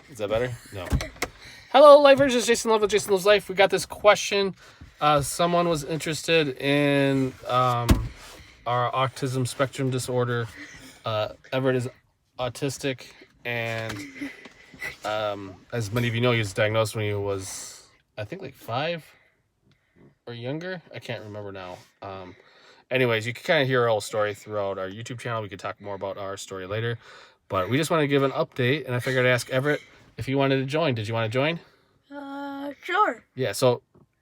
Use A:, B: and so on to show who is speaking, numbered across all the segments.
A: Is that better? No. Hello, Lifers. It's Jason Love with Jason Loves Life. We got this question. Someone was interested in our autism spectrum disorder. Everett is autistic, and as many of you know, he was diagnosed when he was, I think, like 5 or younger. I can't remember now. Anyways, you can kind of hear our whole story throughout our YouTube channel. We could talk more about our story later. But we just want to give an update, and I figured I'd ask Everett if he wanted to join. Did you want to join?
B: Sure.
A: Yeah, so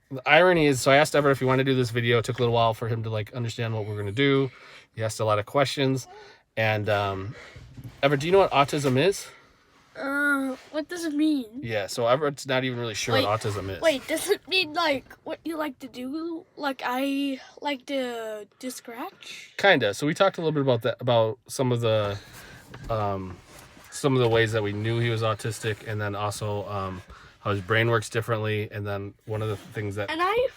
A: the irony is, so I asked Everett if he wanted to do this video. It took a little while for him to understand what we're going to do. He asked a lot of questions. And Everett, do you know what autism is?
B: What does it mean?
A: Yeah, so Everett's not even really sure what autism is.
B: Wait, does it mean like what you like to do? Like I like to scratch?
A: Kinda. So we talked a little bit about that, about some of the ways that we knew he was autistic, and then also how his brain works differently, and then one of the things that
B: I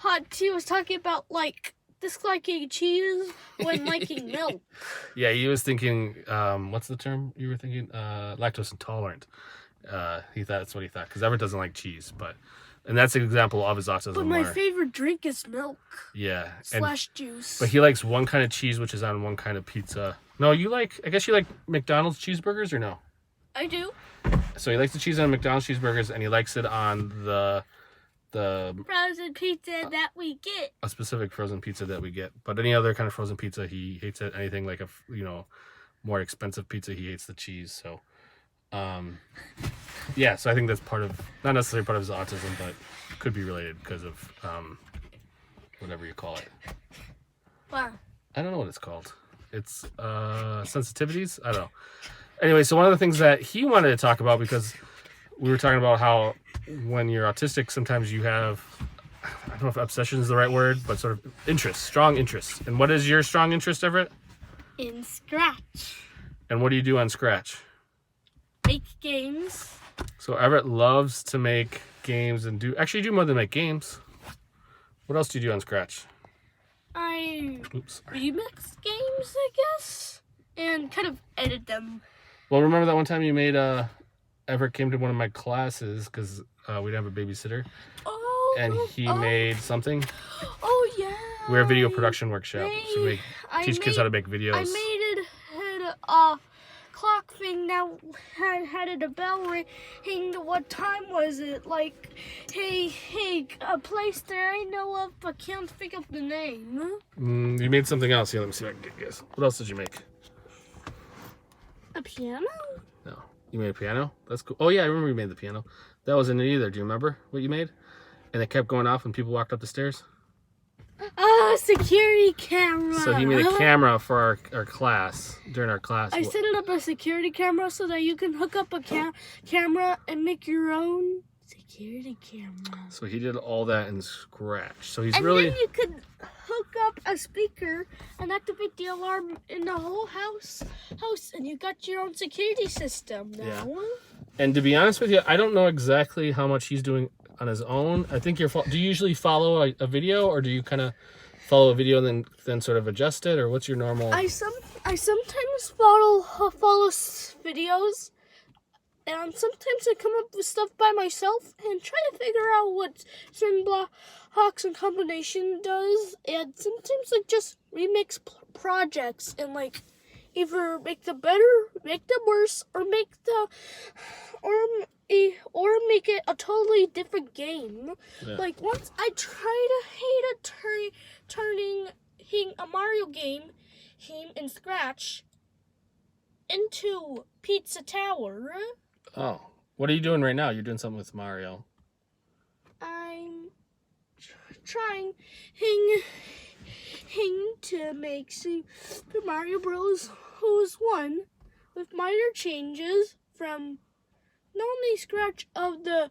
B: thought he was talking about like disliking cheese when liking milk.
A: Yeah, he was thinking, what's the term you were thinking? Lactose intolerant. He thought that's what he thought, because Everett doesn't like cheese, and that's an example of his autism.
B: But my favorite drink is milk.
A: Yeah.
B: / juice.
A: But he likes one kind of cheese, which is on one kind of pizza. No, I guess you like McDonald's cheeseburgers, or no?
B: I do.
A: So he likes the cheese on McDonald's cheeseburgers, and he likes it on the
B: frozen pizza that we get.
A: A specific frozen pizza that we get. But any other kind of frozen pizza, he hates it. Anything like more expensive pizza, he hates the cheese. So, yeah. So I think that's not necessarily part of his autism, but could be related because of whatever you call it.
B: Wow.
A: I don't know what it's called. It's sensitivities. I don't know. Anyway, so one of the things that he wanted to talk about, because we were talking about how when you're autistic, sometimes you have, I don't know if obsession is the right word, but sort of strong interest. And what is your strong interest, Everett?
B: In Scratch.
A: And what do you do on Scratch?
B: Make games.
A: So Everett loves to make games and do more than make games. What else do you do on Scratch?
B: I remix games, I guess, and kind of edit them.
A: Well, remember that one time you made Everett came to one of my classes because we didn't have a babysitter.
B: Oh.
A: And he made something.
B: Oh, yeah.
A: We're a video production workshop. So we teach kids how to make videos.
B: I made a clock thing that had a bell ring. What time was it? Like, hey, a place that I know of but can't think of the name.
A: You made something else. Here, let me see if I can guess. What else did you make?
B: A piano?
A: No. You made a piano? That's cool. Oh, yeah, I remember you made the piano. That wasn't it either. Do you remember what you made? And it kept going off when people walked up the stairs?
B: Security camera.
A: So he made a camera for our class, during our class.
B: I set it up a security camera so that you can hook up a camera and make your own security camera.
A: So he did all that in Scratch. So he's
B: and
A: really...
B: then you could hook up a speaker and activate the alarm in the whole house, and you got your own security system now.
A: Yeah. And to be honest with you, I don't know exactly how much he's doing on his own. I think do you usually follow a video, or do you kind of follow a video and then sort of adjust it, or what's your normal?
B: I sometimes follow videos, and sometimes I come up with stuff by myself and try to figure out what certain blocks and combination does, and sometimes I just remix projects and either make them better, make them worse, or make it a totally different game. Yeah. Like once I turning a Mario game in Scratch into Pizza Tower.
A: Oh, what are you doing right now? You're doing something with Mario.
B: I'm trying to make Super Mario Bros. Who's 1 with minor changes from not only Scratch of the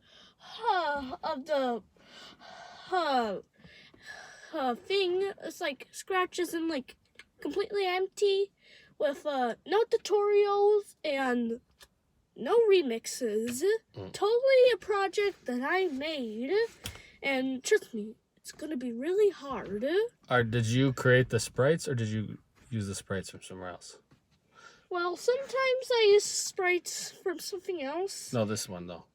B: thing. It's like Scratch isn't like completely empty with no tutorials and no remixes. Totally a project that I made, and trust me, it's gonna be really hard.
A: Did you create the sprites, or did you use the sprites from somewhere else?
B: Well, sometimes I use sprites from something else.
A: No, this one though.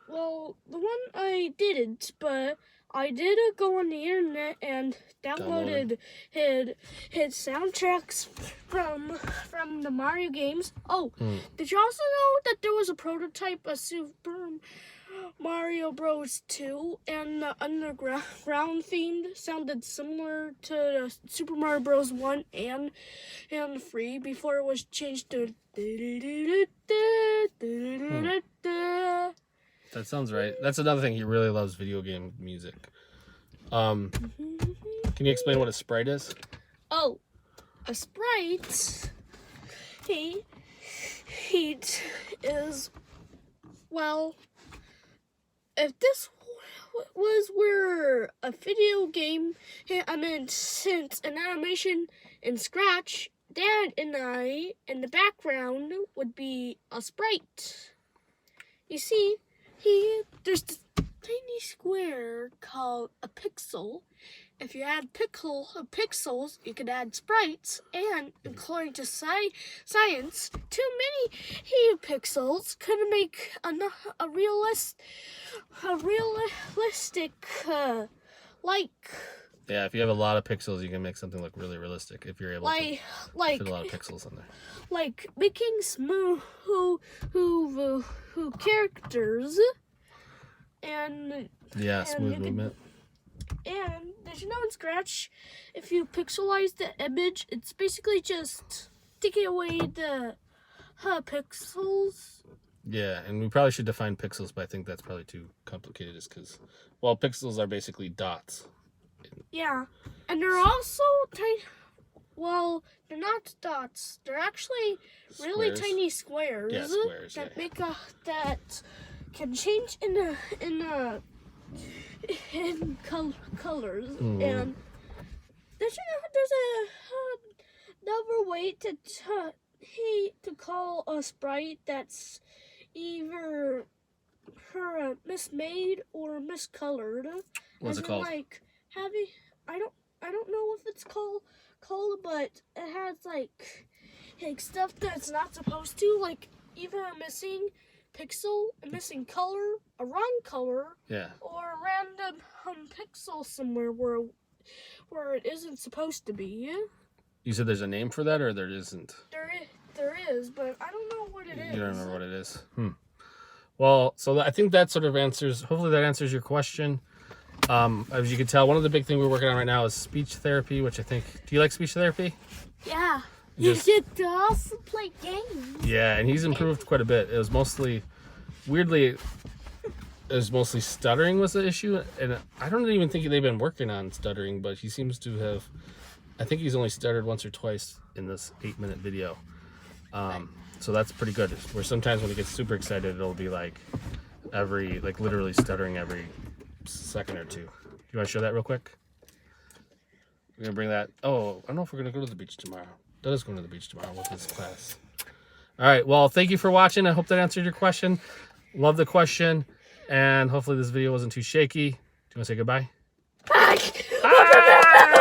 B: Well, the one I didn't, but I did go on the internet and downloaded hid soundtracks from the Mario games. Oh, did you also know that there was a prototype of Super Mario Bros. 2 and the underground theme sounded similar to the Super Mario Bros. 1 and 3 before it was changed to
A: That sounds right. That's another thing. He really loves video game music. Can you explain what a sprite is?
B: Oh, a sprite. He is, well, if this was where a video game, since an animation in Scratch, Dad and I in the background would be a sprite. You see, there's this tiny square called a pixel. If you add pixels, you can add sprites, and according to science, too many pixels could make a realistic like.
A: Yeah, if you have a lot of pixels, you can make something look really realistic if you're able to fit a lot of pixels in there.
B: Like making smooth who characters and
A: smooth movement.
B: And did you know in Scratch, if you pixelize the image, it's basically just taking away the pixels.
A: Yeah, and we probably should define pixels, but I think that's probably too complicated just because, well, pixels are basically dots.
B: Yeah, and they're also tiny. Well, they're not dots. They're actually really tiny squares.
A: Yeah, squares.
B: That make that can change in colors. And there's another way to call a sprite that's either mismade or miscolored.
A: What's it called?
B: Like having, I don't know if it's called, but it has like stuff that's not supposed to, like either a missing pixel, a missing color, a wrong color, or a random pixel somewhere where it isn't supposed to be.
A: You said there's a name for that, or there isn't?
B: There is, but I don't know what it is.
A: You don't remember what it is? Well, so I think that sort of hopefully that answers your question. As you can tell, one of the big things we're working on right now is speech therapy, which I think, do you like speech therapy?
B: Yeah. You should also play games.
A: Yeah, and he's improved quite a bit. It was mostly stuttering was the issue, and I don't even think they've been working on stuttering, but he seems to have, I think he's only stuttered once or twice in this 8-minute video. So that's pretty good. Where sometimes when he gets super excited, it'll be like literally stuttering every second or two. You want to show that real quick? We're gonna bring that. Oh, I don't know if we're gonna go to the beach tomorrow. Doug is going to the beach tomorrow with his class. All right. Well, thank you for watching. I hope that answered your question. Love the question, and hopefully this video wasn't too shaky. Do you want to say goodbye?
B: Bye.
A: Ah!